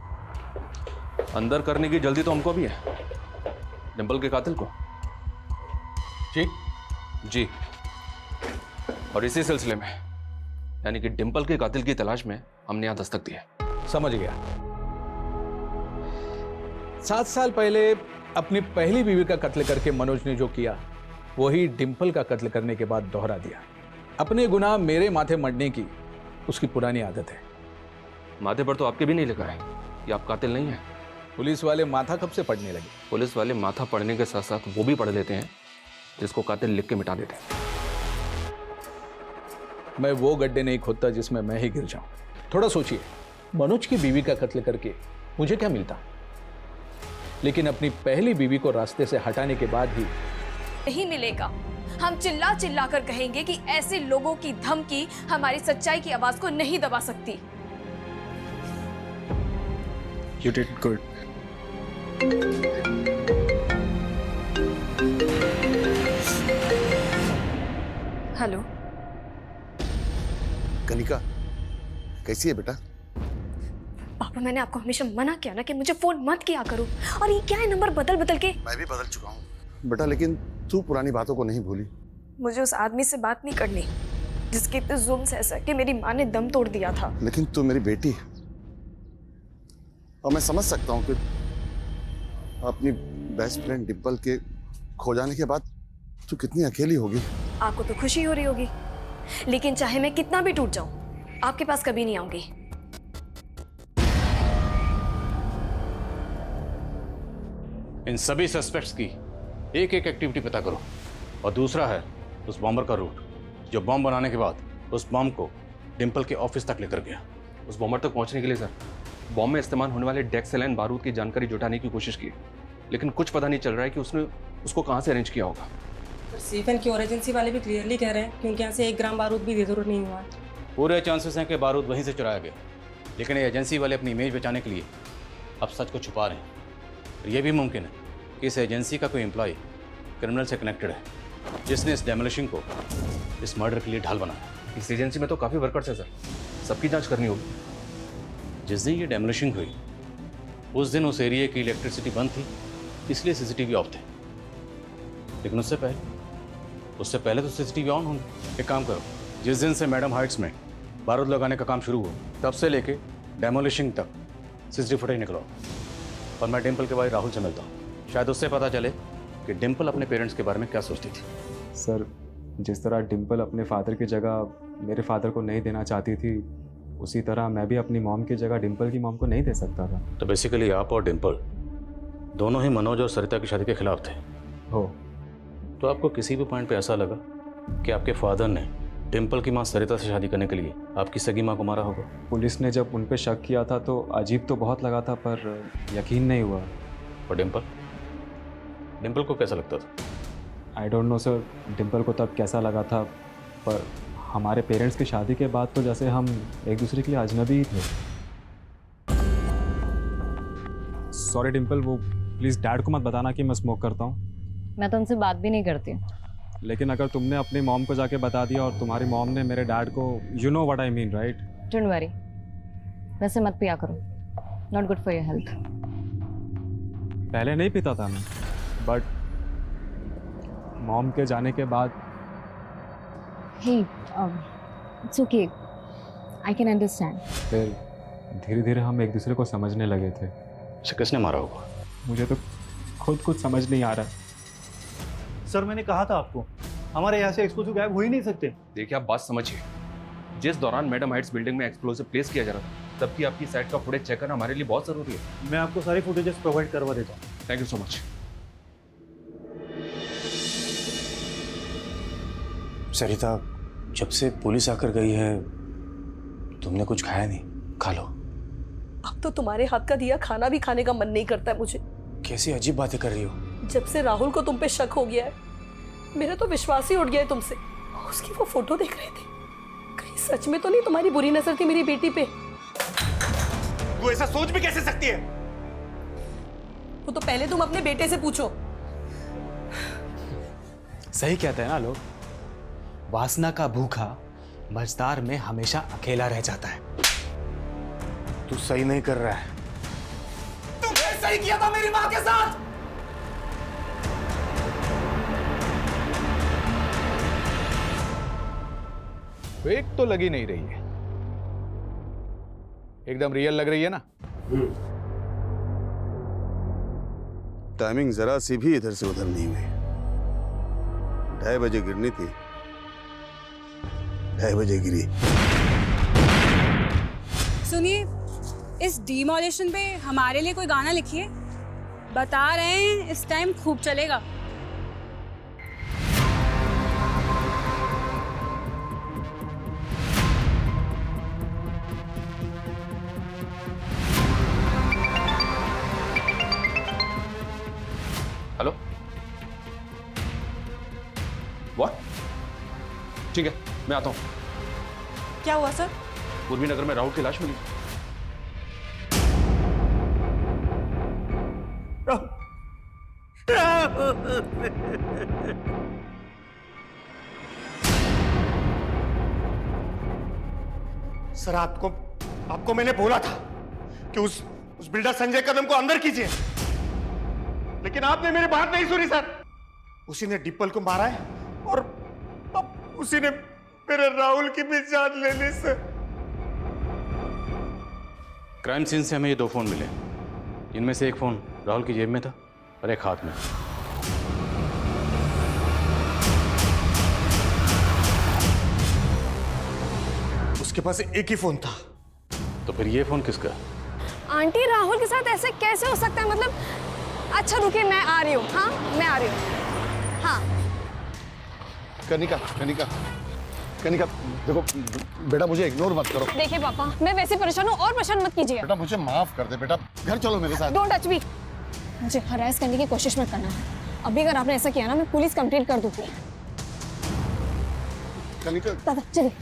Speaker 12: अंदर करने की जल्दी तो हमको भी है। डिंपल के कातिल को जी, और इसी सिलसिले में यानी कि डिंपल के कातिल की तलाश में हमने यहां दस्तक दी है।
Speaker 18: समझ गया। 7 साल पहले अपनी पहली बीवी का कत्ल करके मनोज ने जो किया वही डिंपल का कत्ल करने के बाद दोहरा दिया। अपने गुनाह मेरे माथे मढ़ने की उसकी पुरानी आदत है।
Speaker 12: माथे पर तो आपके भी नहीं लिखा है कि आप कातिल नहीं हैं।
Speaker 18: पुलिस वाले माथा कब से पढ़ने लगे?
Speaker 12: पुलिस वाले माथा पढ़ने के साथ साथ वो भी पढ़ लेते हैं जिसको कातिल लिख के मिटा देते हैं।
Speaker 18: मैं वो गड्ढे नहीं खोदता जिसमें मैं ही गिर जाऊं। थोड़ा सोचिए, मनोज की बीवी का कत्ल करके मुझे क्या मिलता, लेकिन अपनी पहली बीवी को रास्ते से हटाने के बाद ही
Speaker 2: नहीं मिलेगा। हम चिल्ला चिल्ला कर कहेंगे कि ऐसे लोगों की धमकी हमारी सच्चाई की आवाज को नहीं दबा सकती।
Speaker 13: You did good.
Speaker 2: Hello
Speaker 16: Kanika, कैसी है बेटा?
Speaker 2: पापा, मैंने आपको हमेशा मना किया ना कि मुझे फोन मत किया करो, और ये क्या है नंबर बदल बदल के।
Speaker 16: मैं भी बदल चुका हूँ बेटा, लेकिन तू पुरानी बातों को नहीं भूली।
Speaker 2: मुझे उस आदमी से बात नहीं करनी जिसके इतने जुल्म सह सह के मेरी माँ ने दम तोड़ दिया था।
Speaker 16: लेकिन तू मेरी बेटी है और मैं समझ सकता हूँ कि अपनी बेस्ट फ्रेंड डिंपल के खो जाने के बाद तू कितनी अकेली होगी।
Speaker 2: आपको तो खुशी हो रही होगी, लेकिन चाहे मैं कितना भी टूट जाऊं, आपके पास कभी नहीं आऊंगी।
Speaker 14: इन सभी सस्पेक्ट्स की एक एक एक्टिविटी पता करो, और दूसरा है उस बॉम्बर का रूट जो बॉम्ब बनाने के बाद उस बॉम्ब को डिंपल के ऑफिस तक लेकर गया।
Speaker 12: उस बॉम्बर तक पहुंचने के लिए सर बॉम्ब में इस्तेमाल होने वाले डेक्सेलाइन बारूद की जानकारी जुटाने की कोशिश की, लेकिन कुछ पता नहीं चल रहा है कि उसने उसको कहां से अरेंज किया होगा।
Speaker 17: सीफेन की और एजेंसी वाले भी क्लियरली कह रहे हैं क्योंकि यहाँ से 1 ग्राम बारूद भी इधर नहीं हुआ।
Speaker 14: पूरे चांसेस हैं कि बारूद वहीं से चुराया गया, लेकिन ये एजेंसी वाले अपनी इमेज बचाने के लिए अब सच को छुपा रहे हैं। और ये भी मुमकिन है कि इस एजेंसी का कोई एम्प्लॉय क्रिमिनल से कनेक्टेड है जिसने इस डेमोलिशिंग को इस मर्डर के लिए ढाल बनाया।
Speaker 12: इस एजेंसी में तो काफ़ी वर्कर्स हैं सर, सबकी जांच करनी होगी।
Speaker 14: जिस दिन ये डेमोलिशिंग हुई उस दिन उस एरिया की इलेक्ट्रिसिटी बंद थी, इसलिए सीसीटीवी ऑफ थे, लेकिन उससे पहले तो सीसीटीवी ऑन होंगे। एक काम करो, जिस दिन से मैडम हाइट्स में बारूद लगाने का काम शुरू हुआ तब से लेके डेमोलिशिंग तक सीसीटीवी फुटेज निकलवाओ, और मैं डिंपल के भाई राहुल से मिलता हूँ। शायद उससे पता चले कि डिंपल अपने पेरेंट्स के बारे में क्या सोचती थी।
Speaker 19: सर, जिस तरह डिंपल अपने फादर की जगह मेरे फादर को नहीं देना चाहती थी, उसी तरह मैं भी अपनी मॉम की जगह डिंपल की मॉम को नहीं दे सकता था।
Speaker 14: तो बेसिकली आप और डिंपल दोनों ही मनोज और सरिता की शादी के खिलाफ थे।
Speaker 19: हो
Speaker 14: तो आपको किसी भी पॉइंट पे ऐसा लगा कि आपके फादर ने डिंपल की मां सरिता से शादी करने के लिए आपकी सगी मां को मारा होगा?
Speaker 19: पुलिस ने जब उन पे शक किया था तो अजीब तो बहुत लगा था, पर यकीन नहीं हुआ।
Speaker 14: और डिंपल को कैसा लगता था?
Speaker 19: I don't know sir, Dimple को तब कैसा लगा था, पर हमारे पेरेंट्स की शादी के बाद तो जैसे हम एक दूसरे के लिए अजनबी ही थे। सॉरी डिंपल, वो प्लीज़ डैड को मत बताना कि मैं स्मोक करता हूँ।
Speaker 3: मैं तो उनसे बात भी नहीं करती।
Speaker 19: लेकिन अगर तुमने अपनी मॉम को जाके बता दिया और तुम्हारी मॉम ने मेरे डैड को, you know what I mean right?
Speaker 3: Don't worry, वैसे मत पिया करो, not good for your health.
Speaker 19: पहले नहीं पीता था मैं, बट मॉम के जाने के बाद
Speaker 3: hey, it's okay, I can understand.
Speaker 19: फिर धीरे धीरे हम एक दूसरे को समझने लगे थे।
Speaker 14: किसने मारा होगा?
Speaker 19: मुझे तो खुद कुछ समझ नहीं आ रहा।
Speaker 13: सर, मैंने कहा था आपको, हमारे यहाँ से एक्सप्लोसिव गायब हो ही नहीं सकते।
Speaker 12: देखिए, आप बात समझिए, जिस दौरान मैडम हाइट्स बिल्डिंग में एक्सप्लोसिव प्लेस किया जा रहा था तब की आपकी साइड का फुटेज चेक करना हमारे लिए बहुत जरूरी है।
Speaker 13: मैं आपको सारी फुटेजेस प्रोवाइड करवा देता हूँ।
Speaker 12: Thank you so much.
Speaker 11: Sarita, जब से पुलिस आकर गई है तुमने कुछ खाया नहीं, खा लो।
Speaker 8: अब तो तुम्हारे हाथ का दिया खाना भी खाने का मन नहीं करता है मुझे।
Speaker 11: कैसी अजीब बातें कर रही हो।
Speaker 8: जब से राहुल को तुम पे शक हो गया है, मेरा तो विश्वास ही उठ गया है तुमसे। उसकी वो फोटो देख रहे थे, कहीं सच में तो नहीं तुम्हारी बुरी नजर थी मेरी बेटी पे?
Speaker 1: तू ऐसा सोच भी कैसे सकती है?
Speaker 8: वो तो पहले तुम अपने बेटे से पूछो।
Speaker 7: सही कहते हैं ना लोग, वासना का भूखा मझदार में हमेशा अकेला रह जाता है।
Speaker 1: तू सही नहीं कर रहा है।
Speaker 7: तुमने सही किया था मेरी मां के साथ।
Speaker 18: फेक तो लगी नहीं रही है, एकदम रियल लग रही है ना।
Speaker 16: टाइमिंग जरा सी भी इधर से उधर नहीं हुई। 2:30 बजे गिरनी थी, 2:30 बजे गिरी।
Speaker 5: सुनिए, इस डिमोलिशन पे हमारे लिए कोई गाना लिखिए। बता रहे हैं इस टाइम खूब चलेगा।
Speaker 12: Hello, what? ठीक है, मैं आता हूँ।
Speaker 17: क्या हुआ सर?
Speaker 12: पूर्वी नगर में राहुल की लाश मिली।
Speaker 1: सर, आपको मैंने बोला था कि उस बिल्डर संजय कदम को अंदर कीजिए, लेकिन आपने मेरी बात नहीं सुनी सर। उसी ने डिम्पल को मारा है और अब उसी ने मेरे राहुल की भी जान ले ली सर।
Speaker 14: क्राइम सीन से हमें ये 2 फोन मिले, इनमें से एक फोन राहुल की जेब में था और एक हाथ में।
Speaker 1: उसके पास एक ही फोन था।
Speaker 14: तो फिर ये फोन किसका?
Speaker 2: आंटी, राहुल के साथ ऐसे कैसे हो सकता है? मतलब, अच्छा रुकिए, मैं आ रही हूँ। हाँ, मैं आ रही हूँ। हाँ।
Speaker 20: कनिका, देखो बेटा, मुझे इग्नोर मत करो।
Speaker 2: देखिए पापा, मैं वैसे परेशान हूँ और परेशान मत कीजिए।
Speaker 20: बेटा मुझे माफ कर दे बेटा, घर चलो मेरे साथ।
Speaker 2: Don't touch me. मुझे हरास करने की कोशिश मत करना। अभी अगर आपने ऐसा किया ना, मैं पुलिस कंप्लेंट कर दूंगी।
Speaker 20: कनिका,
Speaker 2: दादा चलिए।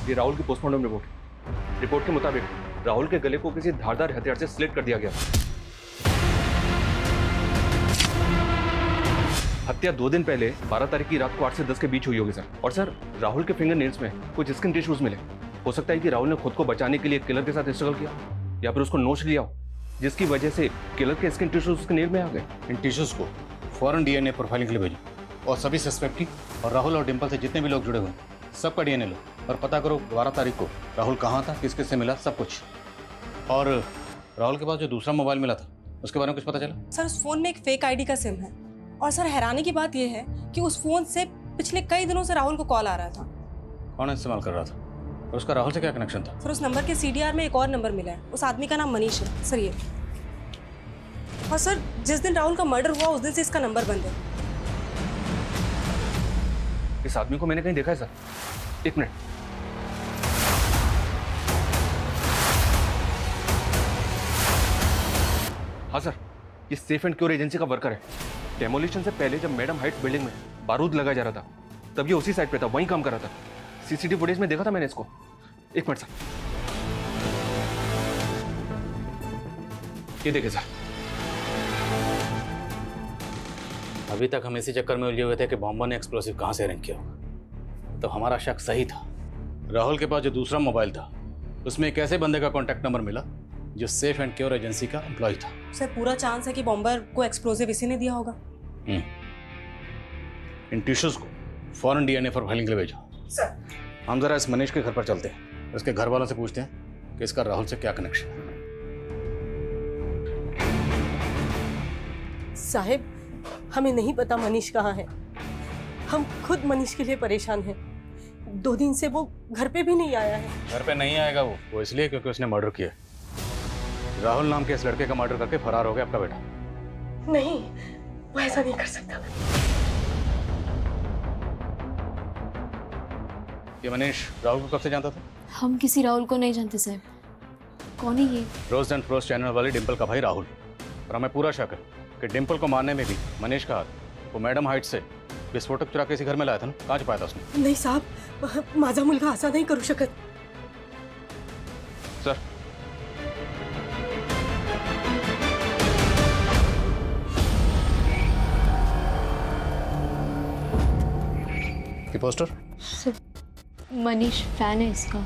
Speaker 12: ये राहुल की पोस्टमार्टम रिपोर्ट के मुताबिक राहुल के गले को किसी धारदार हथियार से स्लिट कर दिया गया। हत्या 2 दिन पहले 12 तारीख की रात को 8 से 10 के बीच हुई होगी सर। और सर, राहुल के फिंगर नेल्स में कुछ स्किन टिश्यूज मिले। हो सकता है कि राहुल ने खुद को बचाने के लिए किलर के साथ स्ट्रगल किया या फिर उसको नोच लिया हो, जिसकी वजह से किलर के स्किन टिश्यूज उसके नेल में आ गए।
Speaker 14: इन टिश्यूज को फौरन डीएनए प्रोफाइलिंग के लिए भेजो और सभी सस्पेक्ट की और राहुल और डिम्पल से जितने भी लोग जुड़े हुए हैं सबका डीएनए लो और पता करो 12 तारीख को राहुल कहाँ था, किस किस से मिला, सब कुछ। और राहुल के पास जो दूसरा मोबाइल मिला था उसके बारे में कुछ पता चला?
Speaker 17: सर, उस फोन में एक फेक आईडी का सिम है और सर हैरानी की बात यह है कि उस फोन से पिछले कई दिनों से राहुल को कॉल आ रहा था।
Speaker 14: कौन इस्तेमाल कर रहा था और उसका राहुल से क्या कनेक्शन था?
Speaker 17: सर, उस नंबर के सीडीआर में एक और नंबर मिला है। उस आदमी का नाम मनीष है सर, ये। और सर, जिस दिन राहुल का मर्डर हुआ उस दिन से इसका नंबर बंद है।
Speaker 12: इस आदमी को मैंने कहीं देखा है सर। एक मिनट। हाँ सर, ये सेफ एंड क्योर एजेंसी का वर्कर है। डेमोलिशन से पहले जब मैडम हाइट्स बिल्डिंग में बारूद लगाया जा रहा था तब ये उसी साइड पे था, वहीं काम कर रहा था। सीसीटीवी फुटेज में देखा था मैंने इसको। एक मिनट सर, ये देखिए सर।
Speaker 14: अभी तक हम इसी चक्कर में उलझे हुए थे कि बॉम्बर ने एक्सप्लोसिव कहाँ से अरेंज किया होगा, तो हमारा शक सही था। राहुल के पास जो दूसरा मोबाइल था उसमें एक ऐसे बंदे का कॉन्टैक्ट नंबर मिला जो सेफ एंड क्योर एजेंसी का एम्प्लॉय था।
Speaker 17: सर, पूरा चांस है कि बॉम्बर को एक्सप्लोसिव इसी ने दिया होगा।
Speaker 14: इन टिश्यूज को फौरन डीएनए प्रोफाइलिंग के लिए भेजो।
Speaker 17: सर,
Speaker 14: हम जरा इस मनीष के घर पर चलते हैं, उसके घर वालों से पूछते हैं कि इसका राहुल से क्या कनेक्शन है।
Speaker 8: साहब, हमें नहीं पता मनीष कहाँ है। हम खुद मनीष के लिए परेशान हैं। 2 दिन से वो घर पे भी नहीं आया है।
Speaker 14: घर पे नहीं आएगा वो इसलिए क्योंकि उसने मर्डर किया। राहुल नाम के इस लड़के का मर्डर करके फरार हो गया आपका बेटा।
Speaker 8: नहीं, वो ऐसा नहीं कर सकता।
Speaker 14: ये मनीष राहुल को कब से जानता था?
Speaker 15: हम किसी राहुल को नहीं जानते साहब। कौन है ये?
Speaker 14: रोज एंड फ्रोस्ट चैनल वाली डिम्पल का भाई राहुल। और हमें पूरा शक है कि डिम्पल को मारने में भी मनीष का हाथ। वो मैडम हाइट से विस्फोटक चुरा के इसी घर में लाया था ना, कहाँ छुपाया था उसने?
Speaker 6: नाही साहब, माझा मुलगा असा नाही करू शकत.
Speaker 14: सर, ये पोस्टर?
Speaker 15: मनीष फैन है इसका।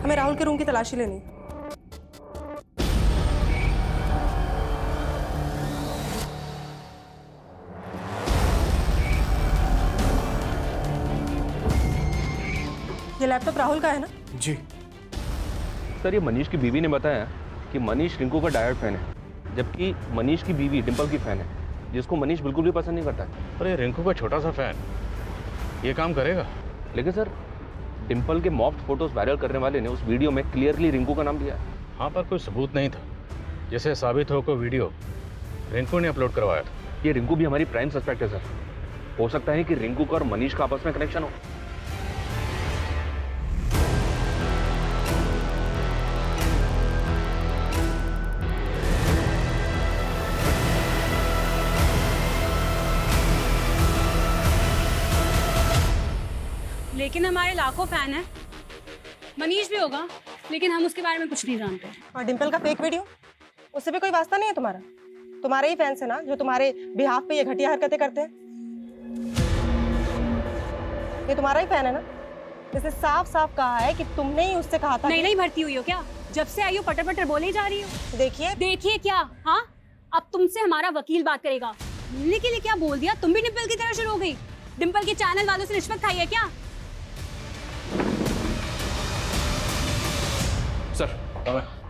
Speaker 17: हमें राहुल के रूम की तलाशी लेनी है। ये लैपटॉप राहुल का है ना?
Speaker 11: जी
Speaker 12: सर, ये मनीष की बीवी ने बताया कि मनीष रिंकू का डायरेक्ट फैन है, जबकि मनीष की बीवी डिम्पल की फैन है, जिसको मनीष बिल्कुल भी पसंद नहीं करता है।
Speaker 14: अरे रिंकू का छोटा सा फैन ये काम करेगा?
Speaker 12: लेकिन सर, डिम्पल के मॉफ्ड फोटोज वायरल करने वाले ने उस वीडियो में क्लियरली रिंकू का नाम लिया है।
Speaker 14: हाँ, पर कोई सबूत नहीं था जिसे साबित हो को वीडियो रिंकू ने अपलोड करवाया था।
Speaker 12: ये रिंकू भी हमारी प्राइम सस्पेक्ट है सर। हो सकता है कि रिंकू का और मनीष का आपस में कनेक्शन हो।
Speaker 5: लेकिन हमारे लाखों फैन हैं। मनीष भी होगा, लेकिन हम उसके बारे में कुछ नहीं जानते।
Speaker 17: और डिम्पल का फेक वीडियो, उससे भी कोई वास्ता नहीं है तुम्हारा? तुम्हारे ही फैंस है ना जो तुम्हारे बिहाफ पे ये घटिया हरकतें करते हैं? ये तुम्हारा ही फैन है ना? इसने साफ साफ कहा है कि तुमने ही उससे कहा था।
Speaker 5: नहीं भरती हुई हो क्या? जब से आई हो पटर पटर बोले जा रही हो।
Speaker 17: देखिए
Speaker 5: क्या? हाँ, अब तुमसे हमारा वकील बात करेगा। मिलने के लिए क्या बोल दिया? तुम भी डिम्पल की तरह शुरू हो गई। डिम्पल के चैनल वालों से रिश्वत खाई है क्या?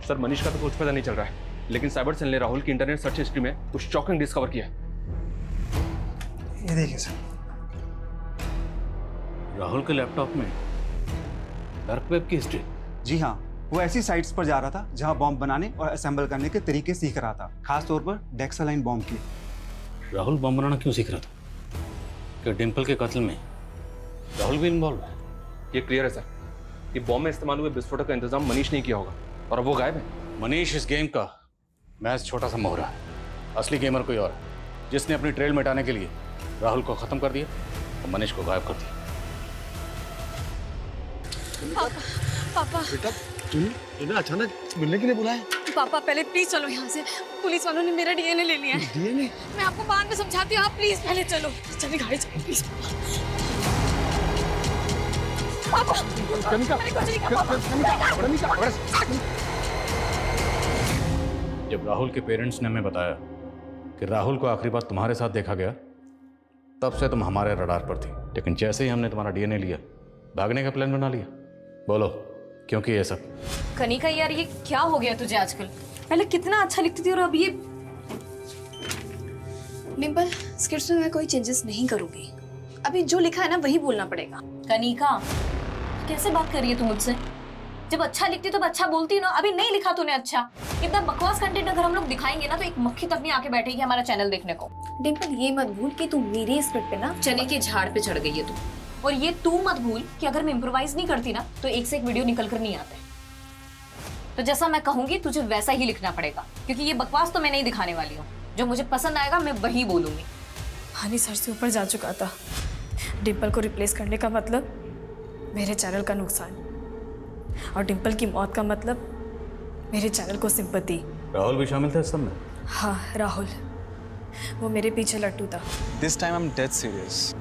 Speaker 12: सर मनीष का तो कुछ पता नहीं चल रहा है, लेकिन साइबर सेल ने राहुल की इंटरनेट सर्च हिस्ट्री में कुछ शॉकिंग डिस्कवर किया है।
Speaker 7: ये देखिए सर,
Speaker 14: राहुल के लैपटॉप में डार्क वेब की हिस्ट्री।
Speaker 19: जी हाँ, वो ऐसी साइट्स पर जा रहा था जहां बॉम्ब बनाने और असेंबल करने के तरीके सीख रहा था, खास तौर पर डेक्सालाइन बॉम्ब की।
Speaker 14: राहुल बॉम्ब बनाना क्यों सीख रहा था? क्या डिम्पल के कत्ल में राहुल भी इन्वॉल्व है?
Speaker 12: ये क्लियर है सर कि बॉम्ब में इस्तेमाल हुए विस्फोटक का इंतजाम मनीष ने किया होगा और अब वो गायब है।
Speaker 14: मनीष इस गेम का मैच छोटा सा मोहरा है। असली गेमर कोई और है, जिसने अपनी ट्रेल मिटाने के लिए राहुल को खत्म कर दिया और मनीष को गायब कर दिया।
Speaker 15: पापा
Speaker 20: बेटा, तुम्हें अचानक मिलने के लिए बुलाया?
Speaker 15: पापा पहले प्लीज चलो यहाँ से। पुलिस वालों ने मेरा डीएनए ले लिया है।
Speaker 20: डीएनए?
Speaker 15: मैं आपको बाद में समझाती हूँ, आप प्लीज पहले चलो। चलिए गाड़ी चलो प्लीज। पापा,
Speaker 14: जब राहुल के पेरेंट्स ने हमें बताया कि राहुल को आखिरी बार तुम्हारे साथ देखा गया, तब से तुम हमारे रडार पर थी। लेकिन जैसे ही हमने तुम्हारा डीएनए लिया, भागने का प्लान बना लिया। बोलो क्योंकि ये सब?
Speaker 3: कनिका यार, ये क्या हो गया तुझे आजकल? पहले कितना अच्छा लिखती थी और अब ये।
Speaker 2: डिम्पल, स्क्रिप्ट में मैं कोई चेंजेस नहीं करूंगी। अभी जो लिखा है ना वही बोलना पड़ेगा।
Speaker 3: कनिका, कैसे बात कर रही है तू मुझसे? जब अच्छा लिखती तो अच्छा बोलती ना। अभी नहीं लिखा तूने अच्छा। इतना बकवास कंटेंट अगर हम लोग दिखाएंगे ना तो एक मक्खी तक नहीं आके बैठेगी हमारा चैनल देखने को।
Speaker 2: डिम्पल, ये मत भूल कि तू मेरे स्क्रिप्ट पे ना
Speaker 3: चने के झाड़ पे चढ़ गई है तू। और ये तू मत भूल कि अगर मैं इम्प्रोवाइज नहीं करती ना तो एक से एक वीडियो निकल कर नहीं आते। तो जैसा मैं कहूंगी तुझे वैसा ही लिखना पड़ेगा, क्योंकि ये बकवास तो मैं नहीं दिखाने वाली हूँ। जो मुझे पसंद आएगा मैं वही बोलूंगी।
Speaker 2: हनी सर से ऊपर जा चुका था। डिम्पल को रिप्लेस करने का मतलब मेरे चैनल का नुकसान, और डिम्पल की मौत का मतलब मेरे चैनल को सिंपैथी।
Speaker 14: राहुल भी शामिल था इस सब में?
Speaker 2: हाँ, राहुल, वो मेरे पीछे लट्टू था।
Speaker 19: This time I am dead serious.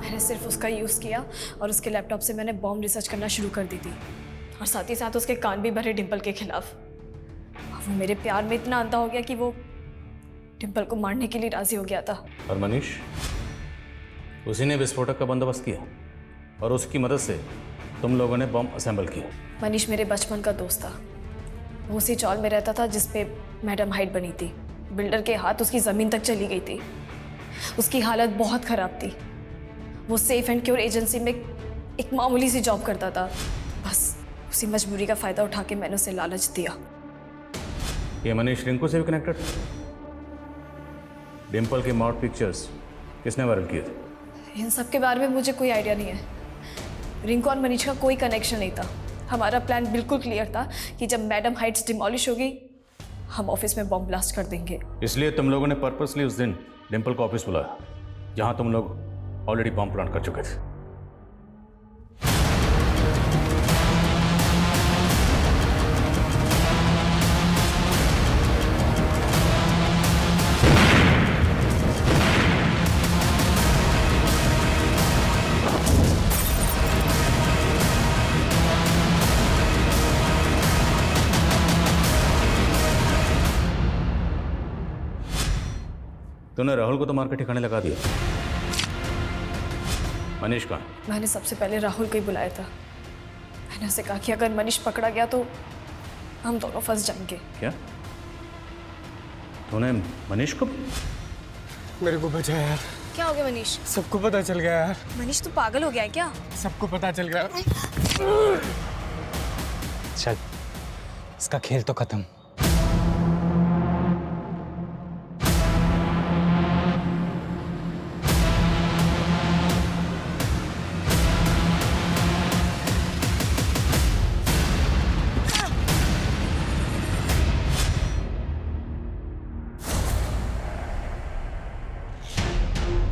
Speaker 2: मैंने सिर्फ उसका यूज़ किया और उसके लैपटॉप से मैंने बॉम्ब रिसर्च करना शुरू कर दी थी, और साथ ही साथ उसके कान भी भरे डिम्पल के खिलाफ। वो मेरे प्यार में इतना अंधा हो गया कि वो डिम्पल को मारने के लिए राजी हो गया था।
Speaker 14: और मनीष, उसी ने विस्फोटक का बंदोबस्त किया और उसकी मदद से तुम लोगों ने बम असेंबल किया।
Speaker 2: मनीष मेरे बचपन का दोस्त था। वो उसी चौल में रहता था जिस पे मैडम हाइट बनी थी। बिल्डर के हाथ उसकी ज़मीन तक चली गई थी। उसकी हालत बहुत ख़राब थी। वो सेफ एंड क्योर एजेंसी में एक मामूली सी जॉब करता था। बस उसी मजबूरी का फ़ायदा उठा के मैंने उसे लालच दिया।
Speaker 14: ये मनीष रिंकू से भी कनेक्टेड? डिम्पल की मॉड पिक्चर्स किसने वायरल किए थे?
Speaker 15: इन सब के बारे में मुझे कोई आइडिया नहीं है। रिंकू और मनीष का कोई कनेक्शन नहीं था। हमारा प्लान बिल्कुल क्लियर था कि जब मैडम हाइट्स डिमोलिश होगी हम ऑफिस में बॉम्ब ब्लास्ट कर देंगे।
Speaker 14: इसलिए तुम लोगों ने पर्पसली उस दिन डिम्पल को ऑफिस बुलाया जहां तुम लोग ऑलरेडी बॉम्ब प्लांट कर चुके थे। तूने राहुल को तो मार के ठिकाने लगा दिया। मनीष कहाँ?
Speaker 15: मैंने सबसे पहले राहुल को ही बुलाया था। मैंने उसे कहा कि अगर मनीष पकड़ा गया तो हम दोनों फंस जाएंगे।
Speaker 14: क्या तूने मनीष को?
Speaker 4: मेरे को बचा यार।
Speaker 2: क्या हो गया मनीष?
Speaker 4: सबको पता चल गया यार।
Speaker 2: मनीष तू पागल हो गया है क्या?
Speaker 4: सबको पता चल गया। चल इसका खेल तो खत्म।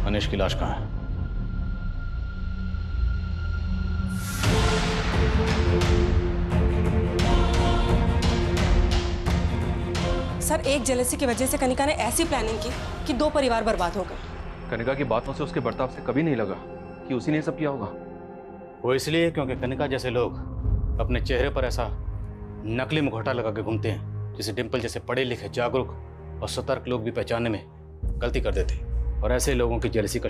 Speaker 14: मनीष की लाश कहाँ है?
Speaker 17: सर एक जेलसी की वजह से कनिका ने ऐसी प्लानिंग की कि 2 परिवार बर्बाद हो गए।
Speaker 12: कनिका की बातों से उसके बर्ताव से कभी नहीं लगा कि उसी ने सब किया होगा।
Speaker 14: वो इसलिए क्योंकि कनिका जैसे लोग अपने चेहरे पर ऐसा नकली मुखौटा लगा के घूमते हैं जिसे डिम्पल जैसे पढ़े लिखे, जागरूक और सतर्क लोग भी पहचानने में गलती कर देते, और ऐसे लोगों की जेलसी का